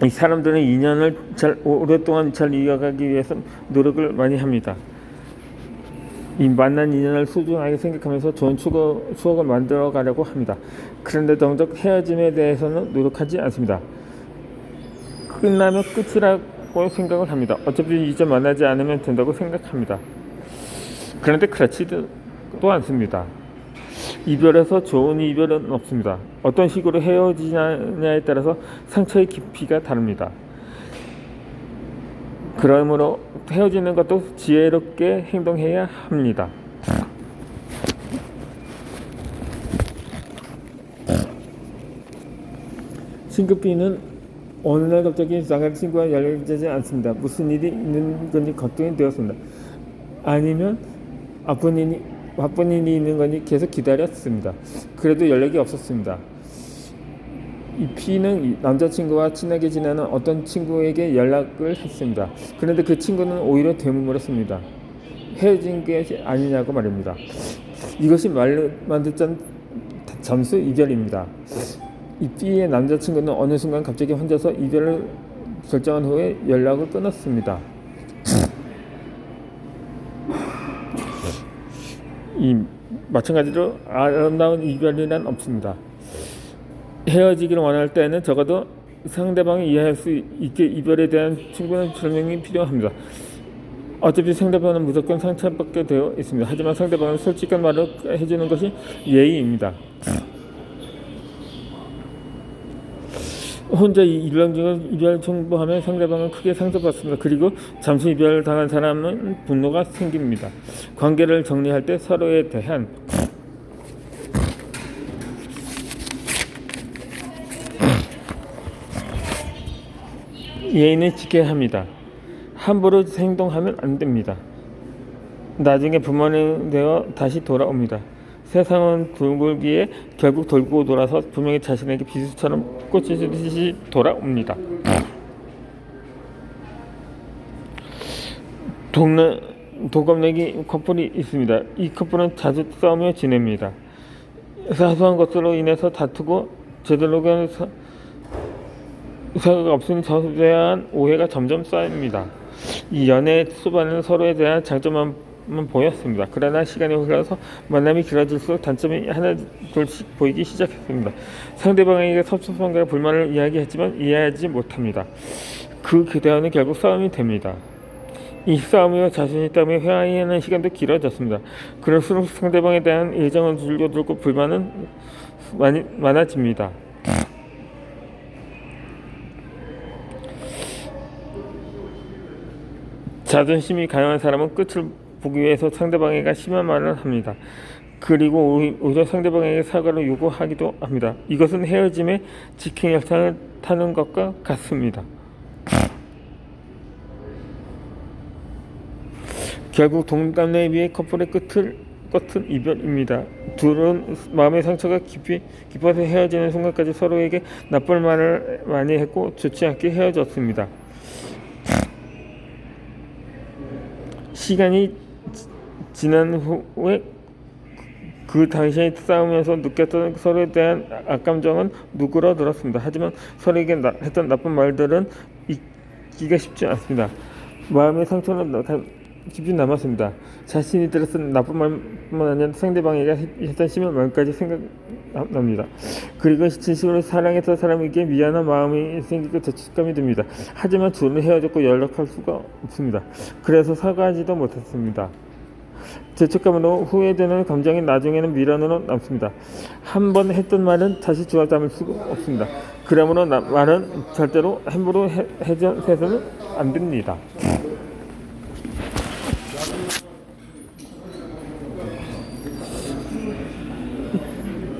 이 사람들은 인연을 오랫동안 잘 이어가기 위해서 노력을 많이 합니다. 이 만난 인연을 소중하게 생각하면서 좋은 추억을 만들어 가려고 합니다. 그런데 정작 헤어짐에 대해서는 노력하지 않습니다. 끝나면 끝이라고 생각을 합니다. 어차피 이제 만나지 않으면 된다고 생각합니다. 그런데 그렇지도 않습니다. 이별에서 좋은 이별은 없습니다. 어떤 식으로 헤어지냐에 따라서 상처의 깊이가 다릅니다. 그러므로 헤어지는 것도 지혜롭게 행동해야 합니다. 친구B는 어느 날 갑자기 나간 친구와 연락이 되지 않습니다. 무슨 일이 있는 건지 걱정이 되었습니다. 아니면 바쁜 일이 있는 건지 계속 기다렸습니다. 그래도 연락이 없었습니다. 이 P는 남자친구와 친하게 지내는 어떤 친구에게 연락을 했습니다. 그런데 그 친구는 오히려 되물었습니다. 헤어진 게 아니냐고 말입니다. 이것이 말로만 듣던 잠수 이별입니다. 이 B의 남자친구는 어느 순간 갑자기 혼자서 이별을 결정한 후에 연락을 끊었습니다. 마찬가지로 아름다운 이별이란 없습니다. 헤어지기를 원할 때는 적어도 상대방이 이해할 수 있게 이별에 대한 충분한 설명이 필요합니다. 어차피 상대방은 무조건 상처받게 되어 있습니다. 하지만 상대방은 솔직한 말을 해주는 것이 예의입니다. 혼자 이별 청구하면 상대방은 크게 상처받습니다. 그리고 잠시 이별을 당한 사람은 분노가 생깁니다. 관계를 정리할 때 서로에 대한 예의는 지켜야 합니다. 함부로 행동하면 안 됩니다. 나중에 부모님 되어 다시 돌아옵니다. 세상은 둥글기에 결국 돌고 돌아서 분명히 자신에게 비수처럼 꽂히듯이 돌아옵니다. 동갑내기 커플이 있습니다. 이 커플은 자주 싸우며 지냅니다. 사소한 것으로 인해서 다투고 제대로 사과가 없으니 서로에 대한 오해가 점점 쌓입니다. 이 연애 초반에는 서로에 대한 장점만 보였습니다. 그러나 시간이 흘러서 만남이 길어질수록 단점이 하나 둘씩 보이기 시작했습니다. 상대방에게 섭섭함과 불만을 이야기했지만 이해하지 못합니다. 그 대화는 결국 싸움이 됩니다. 이 싸움이와 자신이 때문에 회의하는 시간도 길어졌습니다. 그럴수록 상대방에 대한 애정은 줄어들고 불만은 많아집니다. 자존심이 강한 사람은 끝을 보기 위해서 상대방에게 심한 말을 합니다. 그리고 오히려 상대방에게 사과를 요구하기도 합니다. 이것은 헤어짐의 직행열차를 타는 것과 같습니다. 결국 동갑내기의 커플의 끝은 이별입니다. 둘은 마음의 상처가 깊어서 헤어지는 순간까지 서로에게 나쁜 말을 많이 했고 좋지 않게 헤어졌습니다. 시간이 지난 후에 그 당시에 싸우면서 느꼈던 서로에 대한 악감정은 누그러들었습니다. 하지만 서로에게 했던 나쁜 말들은 잊기가 쉽지 않습니다. 마음의 상처는 깊이 남았습니다. 자신이 들었던 나쁜 말뿐만 아니라 상대방에게 했던 심한 말까지 생각납니다. 그리고 진심으로 사랑했던 사람에게 미안한 마음이 생기고 죄책감이 듭니다. 하지만 둘은 헤어졌고 연락할 수가 없습니다. 그래서 사과하지도 못했습니다. 죄책감으로 후회되는 감정이 나중에는 미련으로 남습니다. 한 번 했던 말은 다시 주워 담을 수가 없습니다. 그러므로 말은 절대로 함부로 해서는 안 됩니다.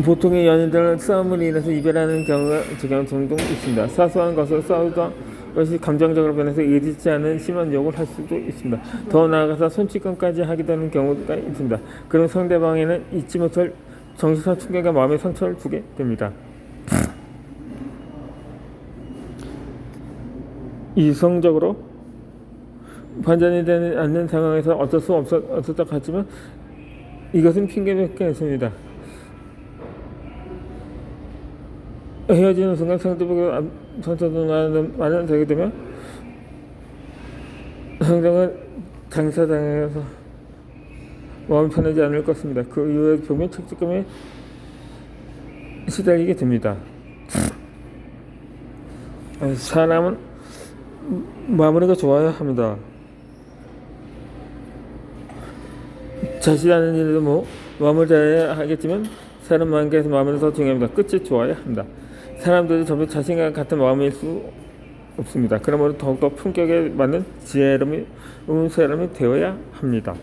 보통의 연인들은 싸움으로 인해서 이별하는 경우가 종종 있습니다. 사소한 것으로 싸우던 것이 감정적으로 변해서 의지치 않은 심한 욕을 할 수도 있습니다. 더 나아가서 손찌검까지 하게 되는 경우가 있습니다. 그럼 상대방에는 잊지 못할 정신상 충격과 마음의 상처를 주게 됩니다. 이성적으로 판단이 되지 않는 상황에서 어쩔 수 없었다 하지만 이것은 핑계밖에 없습니다. 헤어지는 순간 상대방에게 상처도 말을 되게 되면 상대방은 장사당해서 마음이 편하지 않을 것입니다. 그 이후에 보면 책찍감에 시달리게 됩니다. 사람은 마무리가 좋아야 합니다. 자신이 하는 일도 마무리 잘해야 하겠지만 사람 관계에서 마무리가 더 중요합니다. 끝이 좋아야 합니다. 사람들이 전부 자신과 같은 마음일 수 없습니다. 그러므로 더욱더 품격에 맞는 지혜로운 사람이 되어야 합니다.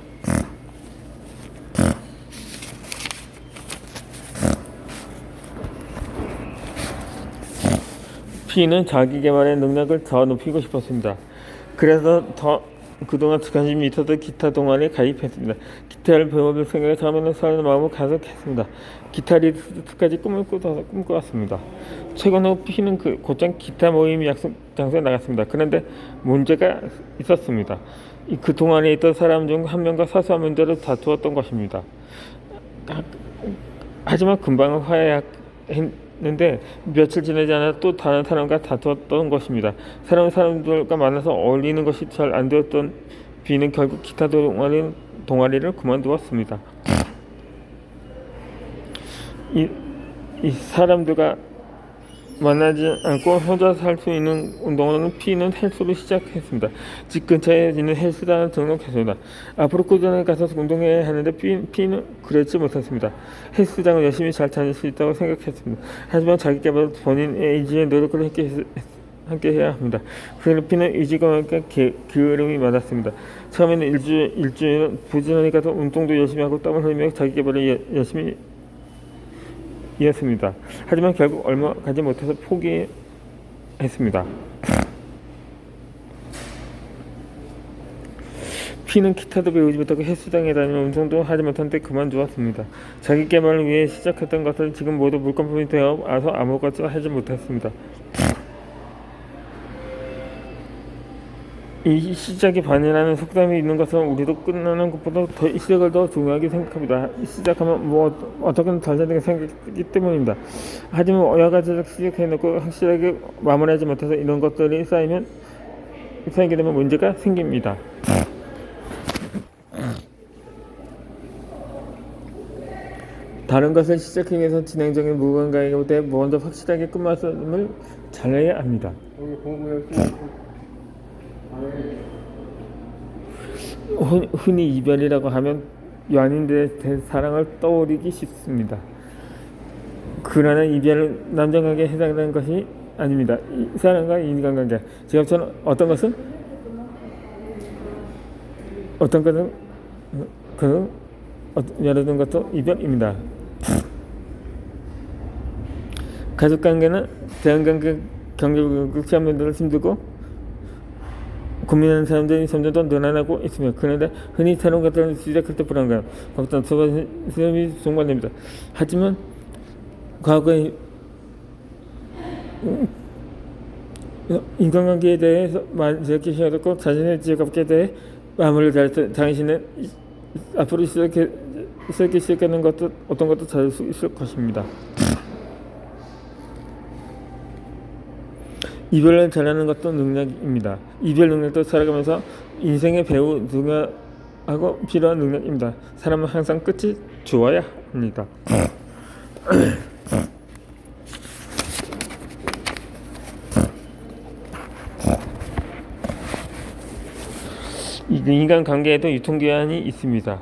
P는 자기 개발의 능력을 더 높이고 싶었습니다. 그래서 그동안 관심이 있어서 기타 동아리에 가입했습니다. 기타를 배워볼 생각에 처음에는 설레는 마음을 가득했습니다. 기타리스트까지 꿈을 꾸었습니다. 최근 후 P는 곧장 기타 모임 약속 장소에 나갔습니다. 그런데 문제가 있었습니다. 그 동아리에 있던 사람 중 한 명과 사소한 문제를 다투었던 것입니다. 하지만 금방 화해했는데 며칠 지나지 않아 또 다른 사람과 다투었던 것입니다. 사람들과 만나서 어울리는 것이 잘 안 되었던 B는 결국 기타 동아리를 그만두었습니다. 이 사람들과 만나지 않고 혼자 살 수 있는 운동은 P는 헬스로 시작했습니다. 집 근처에 있는 헬스장을 등록했습니다. 앞으로 꾸준히 가서 운동해야 하는데 P는 그렇지 못했습니다. 헬스장을 열심히 잘 다닐 수 있다고 생각했습니다. 하지만 자기 개발 본인의 의지에 노력을 함께 해야 합니다. 그래서 P는 의지가 함께 게으름이 많았습니다. 처음에는 일주일은 부지런히 가서 운동도 열심히 하고 땀을 흘리며 자기 개발을 열심히 이었습니다. 하지만 결국 얼마 가지 못해서 포기했습니다. P는 기타도 배우지 못하고 헬스장에 다니며 운동도 하지 못한 데 그만두었습니다. 자기 개발을 위해 시작했던 것을 지금 모두 물거품이 되어 와서 아무것도 하지 못했습니다. 이 시작이 반이라는 속담이 있는 것은 우리도 끝나는 것보다 시작을 더 중요하게 생각합니다. 시작하면 어떻게든 잘 되는 게 생기기 때문입니다. 하지만 여러 가지를 시작해놓고 확실하게 마무리하지 못해서 이런 것들이 쌓이게 되면 문제가 생깁니다. 다른 것을 시작하기 위해서 진행적인 무언가에게 먼저 확실하게 끝말씀을 잘해야 합니다. 흔히 이별이라고 하면 연인들의 사랑을 떠올리기 쉽습니다. 그러나 이별은 남녀관계에 해당되는 것이 아닙니다. 사랑과 인간관계, 지금처럼 어떤 것은 예를 든 것도 이별입니다. 가족관계는 대인관계, 경제관계, 시험들을 힘들고 고민하는 사람들이 점점 더 늘어나고 있습니다. 그런데 흔히 새로운 것들을 시작할 때 불안감, 걱정, 수업이 종발됩니다. 하지만 과거에 인간관계에 대해서 이렇게 시작했고 자신의 직업에 대해 마무리를 잘해서 당신은 앞으로 시작하는 것도 어떤 것도 잘할 수 있을 것입니다. 이별을 잘하는 것도 능력입니다. 이별 능력도 살아가면서 인생의 배우 중요하고 필요한 능력입니다. 사람은 항상 끝이 좋아야 합니다. 인간관계에도 유통기한이 있습니다.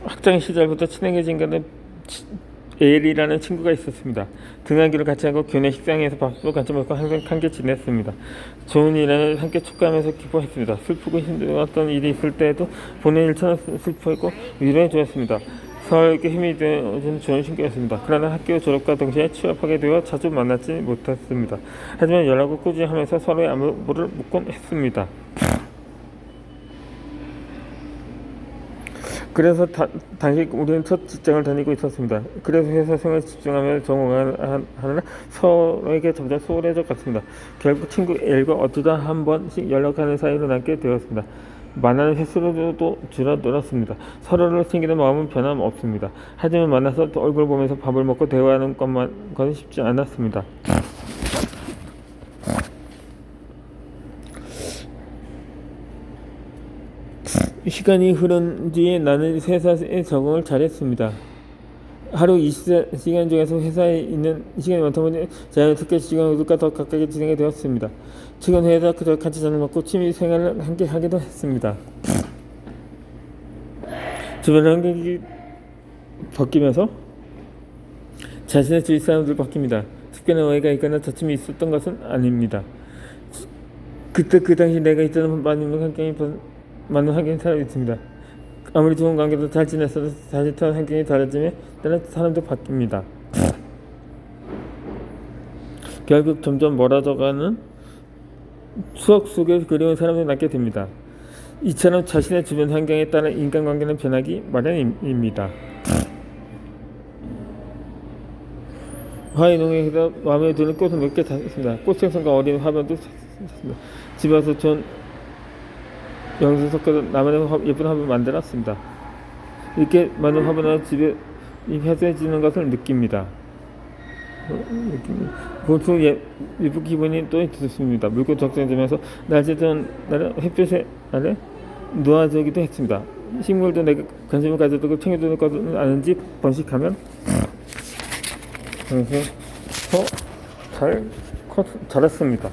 학창 시절부터 친해진 것은 에일이라는 친구가 있었습니다. 등하교를 같이 하고 교내 식당에서 밥도 같이 먹고 항상 함께 지냈습니다. 좋은 일을 함께 축하하면서 기뻐했습니다. 슬프고 힘들었던 일이 있을 때에도 본인 일처럼 슬퍼했고 위로해 주었습니다. 서로에게 힘이 되어주는 좋은 친구였습니다. 그러나 학교 졸업과 동시에 취업하게 되어 자주 만나지 못했습니다. 하지만 연락을 꾸준히 하면서 서로의 안부를 묻곤 했습니다. 그래서 당시 우리는 첫 직장을 다니고 있었습니다. 그래서 회사 생활에 집중하며 전공하느라 서로에게 점점 소홀해져 갔습니다. 결국 친구 L과 어쩌다 한 번씩 연락하는 사이로 남게 되었습니다. 만나는 횟수로도 줄어들었습니다. 서로를 챙기는 마음은 변함없습니다. 하지만 만나서 또 얼굴 보면서 밥을 먹고 대화하는 것은 쉽지 않았습니다. 시간이 흐른 뒤에 나는 회사에 적응을 잘했습니다. 하루 24시간 중에서 회사에 있는 시간이 많다 보니 자연스럽게 직원들과 더 가깝게 지내게 되었습니다. 최근 회사 그들 같이 저녁 먹고 취미 생활을 함께 하기도 했습니다. 주변 환경이 바뀌면서 자신의 주위 사람들 바뀝니다. 특별한 오해가 있거나 다툼이 있었던 것은 아닙니다. 그때 그 당시 내가 있던 많은 환경이 사람이 있습니다. 아무리 좋은 관계도 잘 지냈어도 다시 태어난 환경이 달라지면 때는 사람도 바뀝니다. 결국 점점 멀어져가는 추억 속에 그리운 사람이 남게 됩니다. 이처럼 자신의 주변 환경에 따라 인간관계는 변하기 마련입니다. 화훼농에서 마음에 드는 꽃을 몇 개 샀습니다. 꽃생선과 어린 화분도 샀습니다. 집에 와서 전 영수 섞어서 나만의 예쁜 화분 만들었습니다. 이렇게 많은 화분을 집에 회수해지는 것을 느낍니다. 보통 예쁜 기분이 또 들었습니다. 물고 적정되면서 날씨 좋은 날은 햇볕에 아래 놓아주기도 했습니다. 식물도 내가 관심을 가져두고 챙겨주는 것은 아는지 번식하면 그래서 더 자랐습니다.